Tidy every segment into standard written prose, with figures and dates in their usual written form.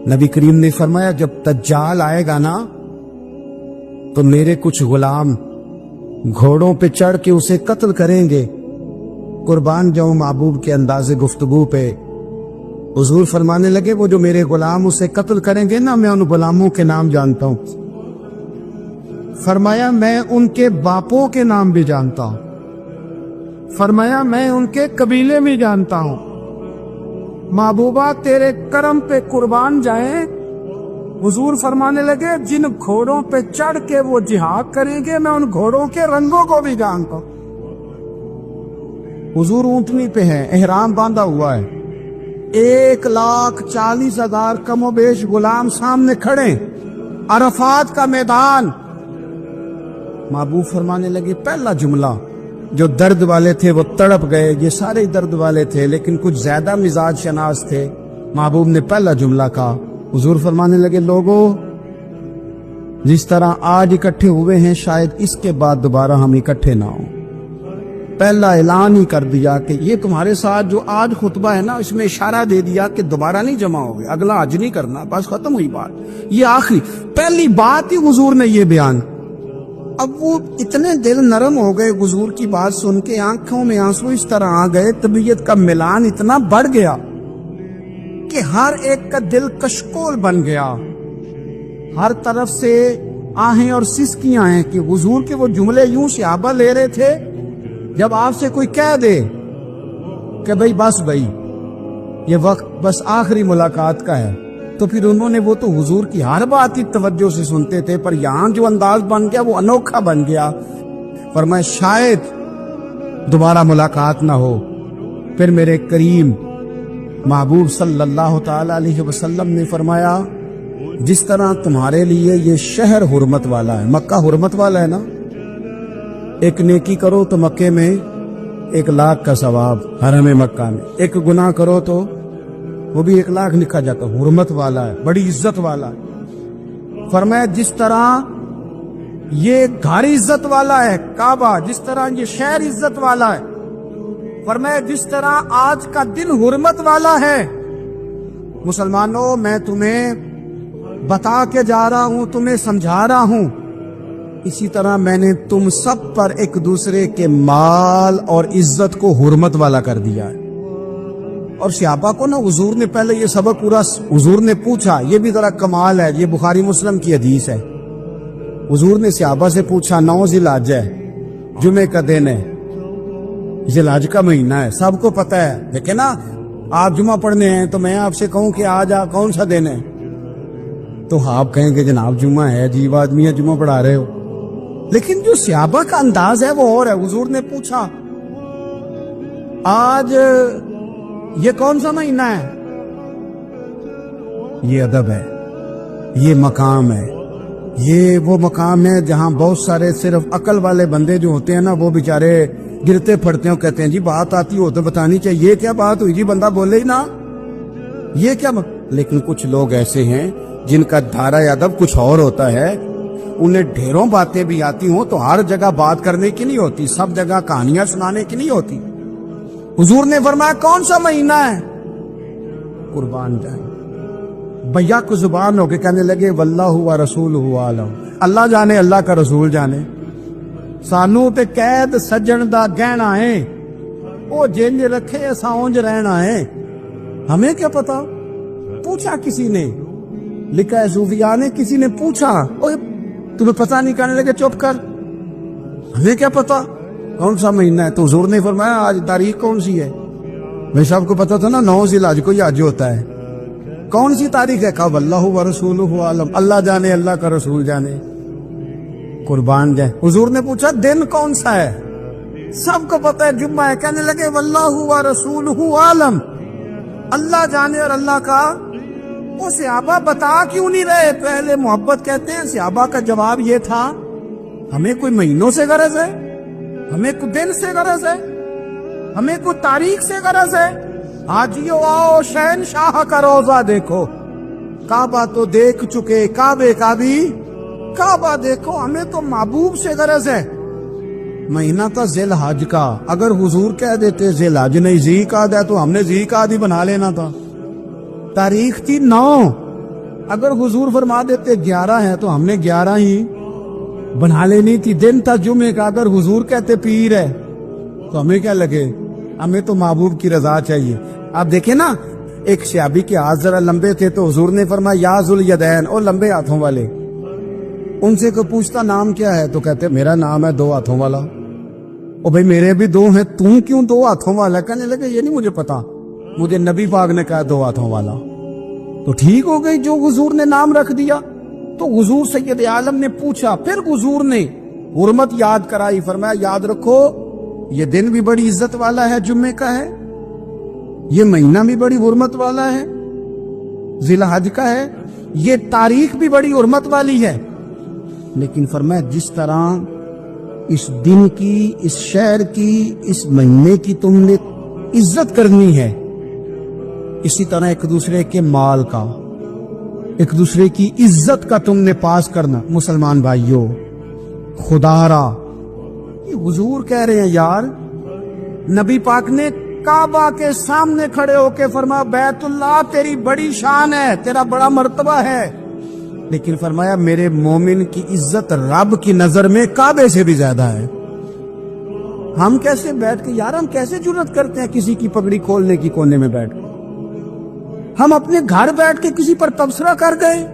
نبی کریم نے فرمایا جب دجال آئے گا نا تو میرے کچھ غلام گھوڑوں پہ چڑھ کے اسے قتل کریں گے۔ قربان جاؤں محبوب کے انداز گفتگو پہ۔ حضور فرمانے لگے وہ جو میرے غلام اسے قتل کریں گے نا، میں ان غلاموں کے نام جانتا ہوں۔ فرمایا میں ان کے باپوں کے نام بھی جانتا ہوں، فرمایا میں ان کے قبیلے بھی جانتا ہوں۔ محبوبہ تیرے کرم پہ قربان جائیں۔ حضور فرمانے لگے جن گھوڑوں پہ چڑھ کے وہ جہاد کریں گے میں ان گھوڑوں کے رنگوں کو بھی جانتا ہوں۔ حضور اونٹنی پہ ہے، احرام باندھا ہوا ہے، 1,40,000 کم و بیش غلام سامنے کھڑے، عرفات کا میدان۔ محبوب فرمانے لگے پہلا جملہ، جو درد والے تھے وہ تڑپ گئے، یہ سارے درد والے تھے لیکن کچھ زیادہ مزاج شناس تھے۔ محبوب نے پہلا جملہ کہا، حضور فرمانے لگے لوگوں جس طرح آج اکٹھے ہوئے ہیں شاید اس کے بعد دوبارہ ہم اکٹھے نہ ہوں۔ پہلا اعلان ہی کر دیا کہ یہ تمہارے ساتھ جو آج خطبہ ہے نا اس میں اشارہ دے دیا کہ دوبارہ نہیں جمع ہوگے، اگلا حج نہیں کرنا، بس ختم ہوئی بات۔ یہ آخری پہلی بات ہی حضور نے یہ بیان۔ اب وہ اتنے دل نرم ہو گئے حضور کی بات سن کے، آنکھوں میں آنسو اس طرح آ گئے، طبیعت کا ملان اتنا بڑھ گیا کہ ہر ایک کا دل کشکول بن گیا، ہر طرف سے آہیں اور سسکیاں ہیں کہ حضور کے وہ جملے یوں صحابہ لے رہے تھے جب آپ سے کوئی کہہ دے کہ بھائی یہ وقت بس آخری ملاقات کا ہے، تو پھر انہوں نے وہ تو حضور کی ہر بات ہی توجہ سے سنتے تھے، پر یہاں جو انداز بن گیا وہ انوکھا بن گیا۔ فرمایا شاید دوبارہ ملاقات نہ ہو۔ پھر میرے کریم محبوب صلی اللہ تعالی علیہ وسلم نے فرمایا جس طرح تمہارے لیے یہ شہر حرمت والا ہے، مکہ حرمت والا ہے نا، ایک نیکی کرو تو مکے میں 1,00,000 کا ثواب، حرم مکہ میں ایک گناہ کرو تو وہ بھی 1,00,000 لکھا جاتا، حرمت والا ہے، بڑی عزت والا ہے۔ فرمایا جس طرح یہ گھر عزت والا ہے کعبہ، جس طرح یہ شہر عزت والا ہے، فرمایا جس طرح آج کا دن حرمت والا ہے۔ مسلمانوں میں تمہیں بتا کے جا رہا ہوں، تمہیں سمجھا رہا ہوں، اسی طرح میں نے تم سب پر ایک دوسرے کے مال اور عزت کو حرمت والا کر دیا ہے۔ اور صحابہ کو نا حضور نے پہلے یہ سبق پورا حضور نے پوچھا، یہ بھی ذرا کمال ہے، یہ بخاری مسلم کی حدیث ہے۔ حضور نے صحابہ سے پوچھا 9 ذی الحج ہے، جمعے کا دن ہے، ذی الحج کا مہینہ ہے، سب کو پتہ ہے، لیکن نا آپ جمعہ پڑھنے ہیں تو میں آپ سے کہوں کہ آج کون سا دن ہے تو آپ کہیں گے جناب جمعہ ہے، عجیب آدمی ہے جمعہ پڑھا رہے ہو۔ لیکن جو صحابہ کا انداز ہے وہ اور ہے۔ حضور نے پوچھا آج یہ کون سا مہینہ ہے؟ یہ ادب ہے، یہ مقام ہے، یہ وہ مقام ہے جہاں بہت سارے صرف عقل والے بندے جو ہوتے ہیں نا وہ بیچارے گرتے پھڑتے ہیں، کہتے ہیں جی بات آتی ہو تو بتانی چاہیے، یہ کیا بات ہوئی جی بندہ بولے ہی نا، یہ کیا لیکن کچھ لوگ ایسے ہیں جن کا دھارا ادب کچھ اور ہوتا ہے، انہیں ڈھیروں باتیں بھی آتی ہوں تو ہر جگہ بات کرنے کی نہیں ہوتی، سب جگہ کہانیاں سنانے کی نہیں ہوتی۔ حضور نے فرمایا کون سا مہینہ ہے؟ قربان جائیں بھیا کو زبان ہو کے کہنے لگے واللہ و رسولہ عالم، اللہ جانے اللہ کا رسول جانے، سانو تے قید سجن دا گہنا ہے، او جنج رکھے اساں اونج رہنا ہے، ہمیں کیا پتا؟ پوچھا کسی نے، لکھا ہے صوفیاء نے، کسی نے پوچھا تمہیں پتہ نہیں، کہنے لگے چپ کر، ہمیں کیا پتا کون سا مہینہ ہے؟ تو حضور نے فرمایا آج تاریخ کون سی ہے؟ میں سب کو پتا تھا نا 9 ذی الحج کو یہ حج ہوتا ہے، کون سی تاریخ ہے؟ کہا واللہ و رسولہ عالم، اللہ جانے اللہ کا رسول جانے۔ قربان جائے حضور نے پوچھا دن کون سا ہے؟ سب کو پتا ہے جمعہ ہے، کہنے لگے واللہ و رسولہ عالم، اللہ جانے اور اللہ کا۔ وہ صحابہ بتا کیوں نہیں رہے؟ پہلے محبت کہتے ہیں، صحابہ کا جواب یہ تھا ہمیں کوئی مہینوں سے غرض ہے، ہمیں کوئی دن سے غرض ہے، ہمیں کوئی تاریخ سے غرض ہے؟ حاجیو آؤ شہنشاہ کا روزہ دیکھو، کعبہ تو دیکھ چکے، کعبے کا بھی کعبہ دیکھو، ہمیں تو محبوب سے غرض ہے۔ مہینہ تھا ذی الحج کا، اگر حضور کہہ دیتے ذی الحج نہیں ذی قعدہ ہے تو ہم نے ذی قعدہ ہی بنا لینا تھا۔ تاریخ تھی 9، اگر حضور فرما دیتے 11 ہیں تو ہم نے 11 ہی بنا لینی تھی. دن تھا جمعے کا, اگر حضور کہتے پیر ہے تو ہمیں کیا لگے, ہمیں تو محبوب کی رضا چاہیے. آپ دیکھیں نا, ایک صحابی کے ہاتھ ذرا لمبے تھے تو حضور نے فرمایا یا ذوالیدین, اور لمبے ہاتھوں والے. ان سے کوئی پوچھتا نام کیا ہے تو کہتے میرا نام ہے 2 ہاتھوں والا. او بھائی میرے بھی 2 ہیں, تم کیوں 2 ہاتھوں والا؟ کہنے لگے یہ نہیں مجھے پتا, مجھے نبی پاک نے کہا 2 ہاتھوں والا. تو ٹھیک ہو گئی جو حضور نے نام رکھ دیا. تو حضور سید عالم نے پوچھا, پھر حضور نے حرمت یاد کرائی, فرمایا یاد رکھو یہ دن بھی بڑی عزت والا ہے, جمعے کا ہے, یہ مہینہ بھی بڑی حرمت والا ہے, ذی الحج کا ہے, یہ تاریخ بھی بڑی حرمت والی ہے. لیکن فرمایا جس طرح اس دن کی, اس شہر کی, اس مہینے کی تم نے عزت کرنی ہے, اسی طرح ایک دوسرے کے مال کا, ایک دوسرے کی عزت کا تم نے پاس کرنا. مسلمان بھائیوں, خدا را یہ حضور کہہ رہے ہیں یار. نبی پاک نے کعبہ کے سامنے کھڑے ہو کے فرمایا بیت اللہ تیری بڑی شان ہے, تیرا بڑا مرتبہ ہے, لیکن فرمایا میرے مومن کی عزت رب کی نظر میں کعبے سے بھی زیادہ ہے. ہم کیسے بیٹھ کے یار, ہم کیسے جرات کرتے ہیں کسی کی پگڑی کھولنے کی کونے میں بیٹھ کے؟ ہم اپنے گھر بیٹھ کے کسی پر تبصرہ کر گئے,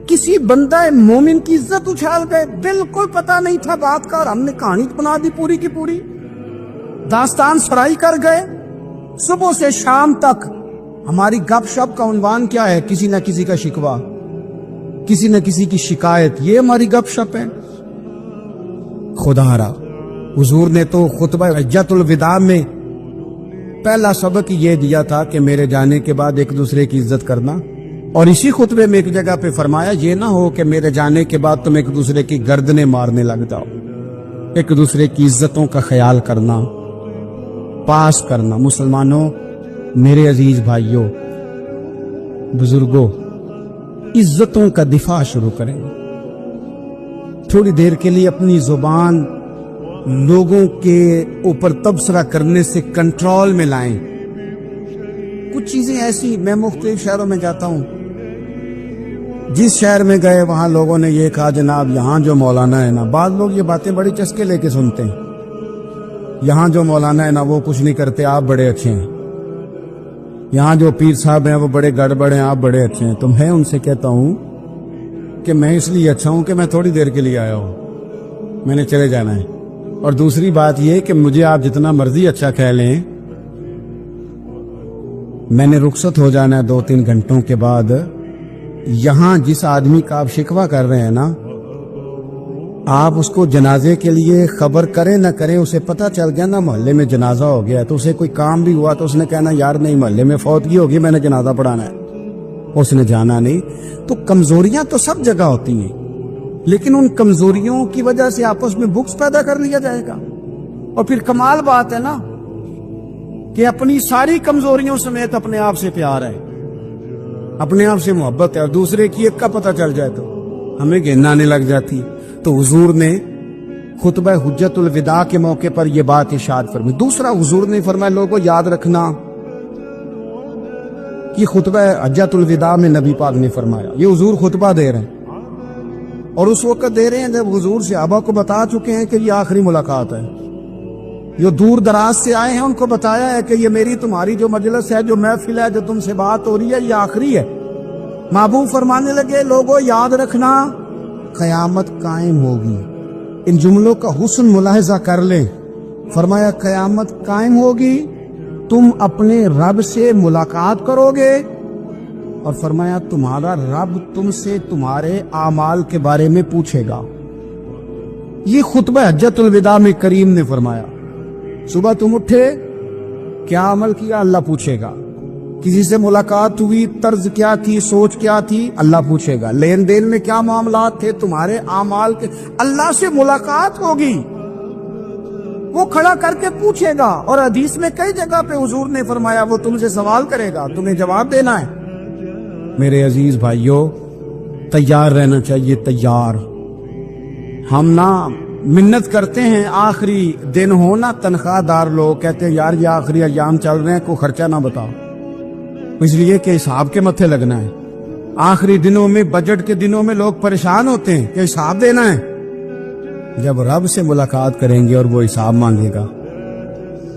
کسی بندہ مومن کی عزت اچھال گئے, بالکل پتہ نہیں تھا بات کا, اور ہم نے کہانی بنا دی پوری کی پوری, داستان سرائی کر گئے. صبح سے شام تک ہماری گپ شپ کا عنوان کیا ہے؟ کسی نہ کسی کا شکوہ, کسی نہ کسی کی شکایت, یہ ہماری گپ شپ ہے. خدا را حضور نے تو خطبہ حجۃ الوداع میں پہلا سبق یہ دیا تھا کہ میرے جانے کے بعد ایک دوسرے کی عزت کرنا, اور اسی خطبے میں ایک جگہ پہ فرمایا یہ نہ ہو کہ میرے جانے کے بعد تم ایک دوسرے کی گردنیں مارنے لگ جاؤ. ایک دوسرے کی عزتوں کا خیال کرنا, پاس کرنا. مسلمانوں, میرے عزیز بھائیوں, بزرگوں, عزتوں کا دفاع شروع کریں. تھوڑی دیر کے لیے اپنی زبان لوگوں کے اوپر تبصرہ کرنے سے کنٹرول میں لائیں. کچھ چیزیں ایسی, میں مختلف شہروں میں جاتا ہوں, جس شہر میں گئے وہاں لوگوں نے یہ کہا جناب یہاں جو مولانا ہے نا, بعض لوگ یہ باتیں بڑی چسکے لے کے سنتے ہیں, یہاں جو مولانا ہے نا وہ کچھ نہیں کرتے, آپ بڑے اچھے ہیں. یہاں جو پیر صاحب ہیں وہ بڑے گڑبڑ ہیں, آپ بڑے اچھے ہیں. تو میں ان سے کہتا ہوں کہ میں اس لیے اچھا ہوں کہ میں تھوڑی دیر کے لیے آیا ہوں, میں نے چلے جانا ہے. اور دوسری بات یہ کہ مجھے آپ جتنا مرضی اچھا کہہ لیں, میں نے رخصت ہو جانا ہے 2-3 گھنٹوں کے بعد. یہاں جس آدمی کا آپ شکوہ کر رہے ہیں نا, آپ اس کو جنازے کے لیے خبر کریں نہ کریں, اسے پتہ چل گیا نا محلے میں جنازہ ہو گیا, تو اسے کوئی کام بھی ہوا تو اس نے کہنا یار نہیں محلے میں فوتگی ہوگی, میں نے جنازہ پڑھانا ہے, اس نے جانا نہیں. تو کمزوریاں تو سب جگہ ہوتی ہیں, لیکن ان کمزوریوں کی وجہ سے آپس میں بغض پیدا کر لیا جائے گا. اور پھر کمال بات ہے نا کہ اپنی ساری کمزوریوں سمیت اپنے آپ سے پیار ہے, اپنے آپ سے محبت ہے, اور دوسرے کی ایک کا پتہ چل جائے تو ہمیں گھن آنے لگ جاتی. تو حضور نے خطبہ حجۃ الوداع کے موقع پر یہ بات ارشاد فرمائی. دوسرا حضور نے فرمایا لوگوں یاد رکھنا, یہ خطبہ حجۃ الوداع میں نبی پاک نے فرمایا, یہ حضور خطبہ دے رہے ہیں, اور اس وقت دے رہے ہیں جب حضور صحابہ کو بتا چکے ہیں کہ یہ آخری ملاقات ہے. جو دور دراز سے آئے ہیں ان کو بتایا ہے کہ یہ میری تمہاری جو مجلس ہے, جو محفل ہے, جو تم سے بات ہو رہی ہے, یہ آخری ہے. محبوب فرمانے لگے لوگوں یاد رکھنا قیامت قائم ہوگی. ان جملوں کا حسن ملاحظہ کر لیں. فرمایا قیامت قائم ہوگی, تم اپنے رب سے ملاقات کرو گے, اور فرمایا تمہارا رب تم سے تمہارے اعمال کے بارے میں پوچھے گا. یہ خطبہ حجۃ الوداع میں کریم نے فرمایا. صبح تم اٹھے, کیا عمل کیا, اللہ پوچھے گا. کسی سے ملاقات ہوئی, طرز کیا تھی, سوچ کیا تھی, اللہ پوچھے گا. لین دین میں کیا معاملات تھے, تمہارے اعمال کے, اللہ سے ملاقات ہوگی, وہ کھڑا کر کے پوچھے گا. اور حدیث میں کئی جگہ پہ حضور نے فرمایا وہ تم سے سوال کرے گا, تمہیں جواب دینا ہے. میرے عزیز بھائیوں, تیار رہنا چاہیے, تیار. ہم نہ منت کرتے ہیں آخری دن ہونا, تنخواہ دار لوگ کہتے ہیں یار یہ آخری ایام چل رہے ہیں, کوئی خرچہ نہ بتاؤ, اس لیے کہ حساب کے متھے لگنا ہے. آخری دنوں میں، بجٹ کے دنوں میں لوگ پریشان ہوتے ہیں کہ حساب دینا ہے. جب رب سے ملاقات کریں گے اور وہ حساب مانگے گا،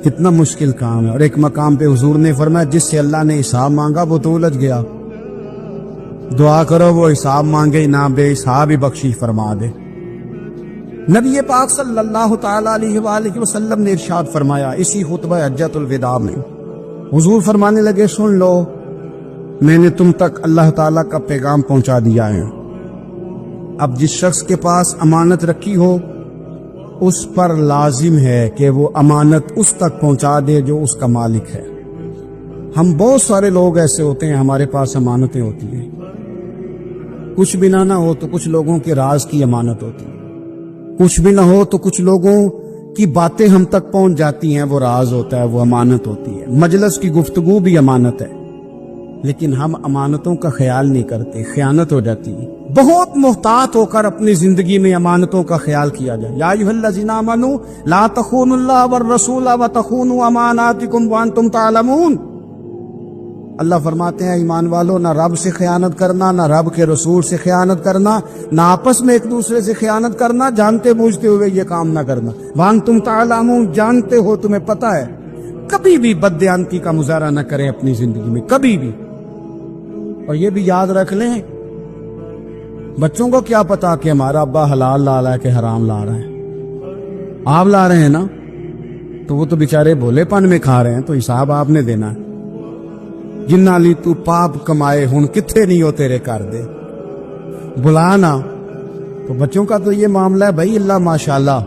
کتنا مشکل کام ہے. اور ایک مقام پہ حضور نے فرمایا جس سے اللہ نے حساب مانگا وہ تو الجھ گیا. دعا کرو وہ حساب مانگے نہ، بے حساب ہی بخشش فرما دے. نبی پاک صلی اللہ تعالی علیہ وآلہ وسلم نے ارشاد فرمایا اسی خطبہ حجۃ الوداع میں، حضور فرمانے لگے سن لو، میں نے تم تک اللہ تعالیٰ کا پیغام پہنچا دیا ہے. اب جس شخص کے پاس امانت رکھی ہو اس پر لازم ہے کہ وہ امانت اس تک پہنچا دے جو اس کا مالک ہے. ہم بہت سارے لوگ ایسے ہوتے ہیں ہمارے پاس امانتیں ہوتی ہیں، کچھ بھی نہ ہو تو کچھ لوگوں کے راز کی امانت ہوتی ہے، کچھ بھی نہ ہو تو کچھ لوگوں کی باتیں ہم تک پہنچ جاتی ہیں، وہ راز ہوتا ہے، وہ امانت ہوتی ہے. مجلس کی گفتگو بھی امانت ہے، لیکن ہم امانتوں کا خیال نہیں کرتے، خیانت ہو جاتی ہے. بہت محتاط ہو کر اپنی زندگی میں امانتوں کا خیال کیا جائے. یا ایھا الذین آمنوا لا تخونوا اللہ والرسول وتخونوا اماناتکم وانتم تعلمون. اللہ فرماتے ہیں ایمان والو، نہ رب سے خیانت کرنا، نہ رب کے رسول سے خیانت کرنا، نہ آپس میں ایک دوسرے سے خیانت کرنا، جانتے بوجھتے ہوئے یہ کام نہ کرنا. وانتم تعلمون، جانتے ہو، تمہیں پتہ ہے. کبھی بھی بددیانتی کا مظاہرہ نہ کریں اپنی زندگی میں، کبھی بھی. اور یہ بھی یاد رکھ لیں، بچوں کو کیا پتا کہ ہمارا ابا حلال لا رہا ہے کہ حرام لا رہا ہے. آپ لا رہے ہیں نا، تو وہ تو بیچارے بھولے پن میں کھا رہے ہیں، تو حساب آپ نے دینا ہے. جنہ لی تو پاپ کمائے ہن کتھے نہیں ہو تیرے کر دے بلانا. تو بچوں کا تو یہ معاملہ ہے بھائی، اللہ ماشاءاللہ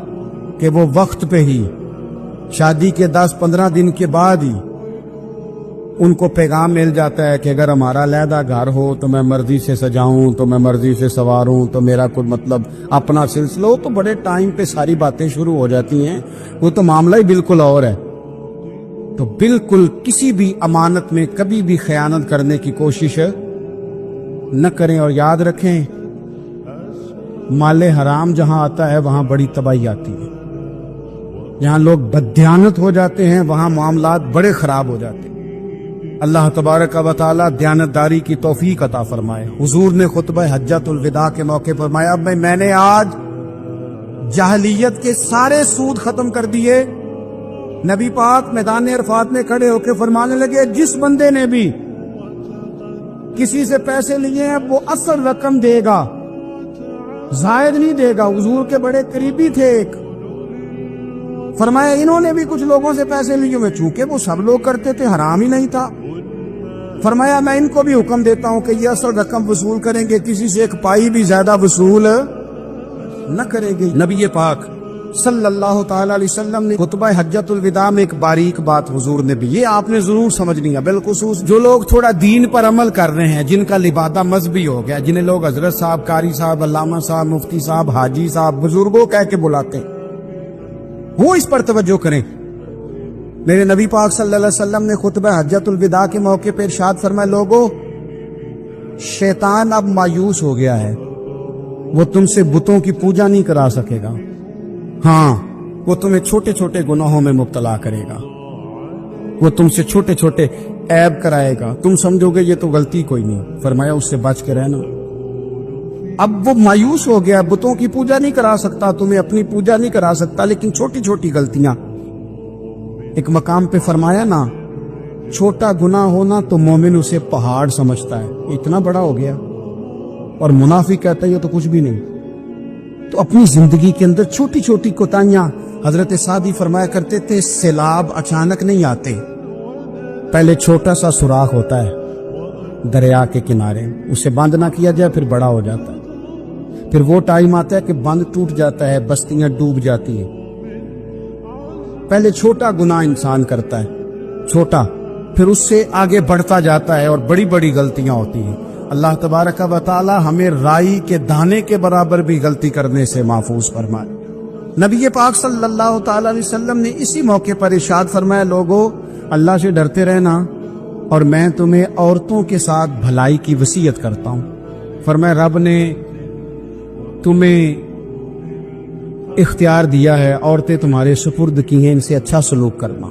کہ وہ وقت پہ ہی شادی کے 10-15 دن کے بعد ہی ان کو پیغام مل جاتا ہے کہ اگر ہمارا علیحدہ گھر ہو تو میں مرضی سے سجاؤں، تو میں مرضی سے سواروں، تو میرا کوئی مطلب اپنا سلسلہ ہو. تو بڑے ٹائم پہ ساری باتیں شروع ہو جاتی ہیں، وہ تو معاملہ ہی بالکل اور ہے. تو بالکل کسی بھی امانت میں کبھی بھی خیانت کرنے کی کوشش نہ کریں. اور یاد رکھیں، مال حرام جہاں آتا ہے وہاں بڑی تباہی آتی ہے. جہاں لوگ بددیانت ہو جاتے ہیں وہاں معاملات بڑے خراب ہو جاتے ہیں. اللہ تبارک و تعالی دیانتداری کی توفیق عطا فرمائے. حضور نے خطبہ حجۃ الوداع کے موقع پر فرمایا میں نے آج جاہلیت کے سارے سود ختم کر دیے. نبی پاک میدان عرفات میں کھڑے ہو کے فرمانے لگے جس بندے نے بھی کسی سے پیسے لیے ہیں وہ اصل رقم دے گا، زائد نہیں دے گا. حضور کے بڑے قریبی تھے ایک، فرمایا انہوں نے بھی کچھ لوگوں سے پیسے لیے ہوئے، چونکہ وہ سب لوگ کرتے تھے، حرام ہی نہیں تھا. فرمایا میں ان کو بھی حکم دیتا ہوں کہ یہ اصل رقم وصول کریں گے، کسی سے ایک پائی بھی زیادہ وصول نہ کریں گے. نبی پاک صلی اللہ تعالی علیہ وسلم نے خطبہ حجۃ الوداع میں ایک باریک بات حضور نے بھی، یہ آپ نے ضرور سمجھنی ہے، بالخصوص جو لوگ تھوڑا دین پر عمل کر رہے ہیں، جن کا لبادہ مذہبی ہو گیا، جنہیں لوگ حضرت صاحب، قاری صاحب، علامہ صاحب، مفتی صاحب، حاجی صاحب، بزرگوں کہہ کے بلاتے ہیں، وہ اس پر توجہ کریں. میرے نبی پاک صلی اللہ علیہ وسلم نے خطبہ حجۃ الوداع کے موقع پہ ارشاد فرمایا لوگو، شیطان اب مایوس ہو گیا ہے، وہ تم سے بتوں کی پوجا نہیں کرا سکے گا. ہاں، وہ تمہیں چھوٹے چھوٹے گناہوں میں مبتلا کرے گا، وہ تم سے چھوٹے چھوٹے عیب کرائے گا، تم سمجھو گے یہ تو غلطی کوئی نہیں. فرمایا اس سے بچ کے رہنا. اب وہ مایوس ہو گیا، بتوں کی پوجا نہیں کرا سکتا، تمہیں اپنی پوجا نہیں کرا سکتا، لیکن چھوٹی چھوٹی غلطیاں. ایک مقام پہ فرمایا نا، چھوٹا گناہ ہونا تو مومن اسے پہاڑ سمجھتا ہے، اتنا بڑا ہو گیا، اور منافق کہتا ہے یہ تو کچھ بھی نہیں. تو اپنی زندگی کے اندر چھوٹی چھوٹی کوتاہیاں، حضرت سعدی فرمایا کرتے تھے سیلاب اچانک نہیں آتے، پہلے چھوٹا سا سوراخ ہوتا ہے دریا کے کنارے، اسے بند نہ کیا جائے پھر بڑا ہو جاتا ہے، پھر وہ ٹائم آتا ہے کہ بند ٹوٹ جاتا ہے، بستیاں ڈوب جاتی ہیں. پہلے چھوٹا گناہ انسان کرتا ہے، چھوٹا، پھر اس سے آگے بڑھتا جاتا ہے اور بڑی بڑی غلطیاں ہوتی ہیں. اللہ تبارک و تعالی ہمیں رائی کے دانے کے برابر بھی غلطی کرنے سے محفوظ فرمائے. نبی پاک صلی اللہ تعالی علیہ وسلم نے اسی موقع پر ارشاد فرمایا لوگو، اللہ سے ڈرتے رہنا، اور میں تمہیں عورتوں کے ساتھ بھلائی کی وصیت کرتا ہوں. فرمایا رب نے تمہیں اختیار دیا ہے، عورتیں تمہارے سپرد کی ہیں، ان سے اچھا سلوک کرنا.